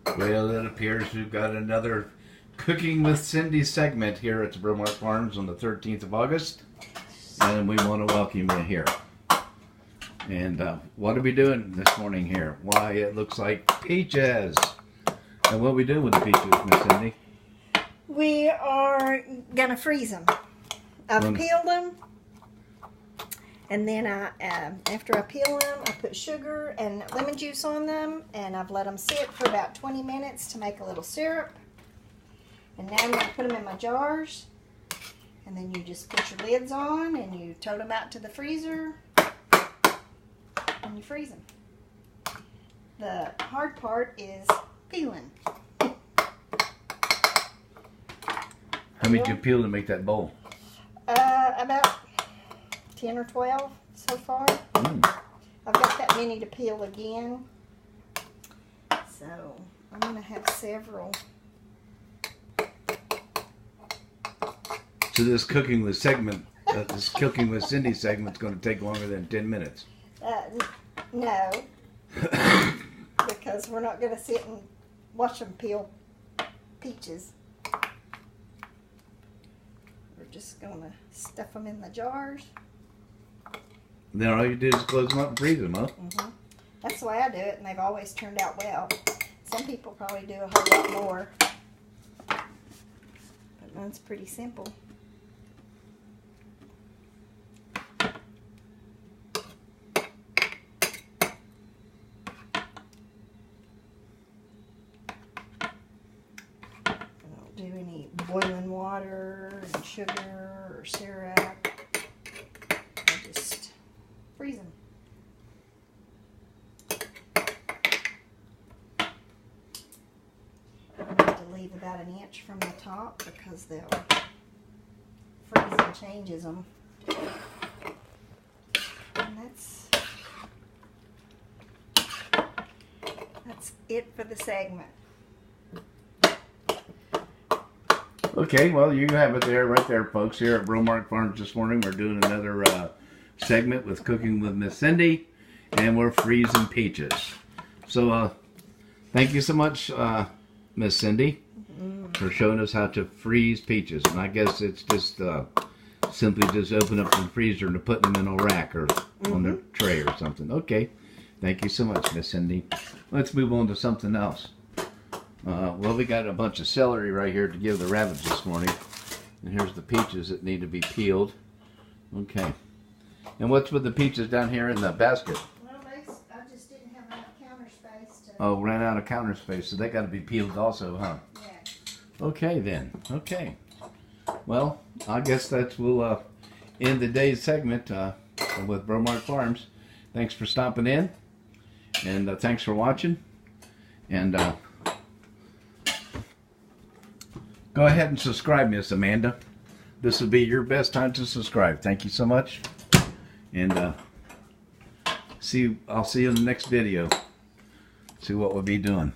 Well, it appears we've got another Cooking with Cindy segment here at the Bromart Farms on the 13th of August. And we want to welcome you here. And what are we doing this morning here? Why, it looks like peaches. And what are we doing with the peaches, Miss Cindy? We are going to freeze them. I've peeled them. And then after I peel them, I put sugar and lemon juice on them, and I've let them sit for about 20 minutes to make a little syrup. And now I'm going to put them in my jars, and then you just put your lids on, and you tote them out to the freezer, and you freeze them. The hard part is peeling. How many did you peel to make that bowl? About 10 or 12 so far. I've got that many to peel again. So I'm going to have several. So this Cooking with segment, this Cooking with Cindy segment is going to take longer than 10 minutes. No. Because we're not going to sit and watch them peel peaches. We're just going to stuff them in the jars. Then all you do is close them up and freeze them, huh? That's the way I do it, and they've always turned out well. Some people probably do a whole lot more. But mine's pretty simple. I don't do any boiling water and sugar or syrup. I just freeze them. I need to leave about an inch from the top because they'll freezing changes them. And that's it for the segment. Okay, well, you have it there, right there, folks. Here at Bromart Farms this morning, we're doing another segment with Cooking with Miss Cindy, and we're freezing peaches. So, thank you so much, Miss Cindy, for showing us how to freeze peaches. And I guess it's just simply just open up the freezer and put them in a rack or on the tray or something. Okay, thank you so much, Miss Cindy. Let's move on to something else. Well, we got a bunch of celery right here to give the rabbits this morning. And here's the peaches that need to be peeled. Okay. And what's with the peaches down here in the basket? Well, I just didn't have enough counter space to... Oh, ran out of counter space, so they got to be peeled also, huh? Yeah. Okay, then. Okay. Well, I guess we'll end the day's segment with Bromart Farms. Thanks for stopping in. And thanks for watching. And... go ahead and subscribe, Miss Amanda. This will be your best time to subscribe. Thank you so much. And I'll see you in the next video. See what we'll be doing.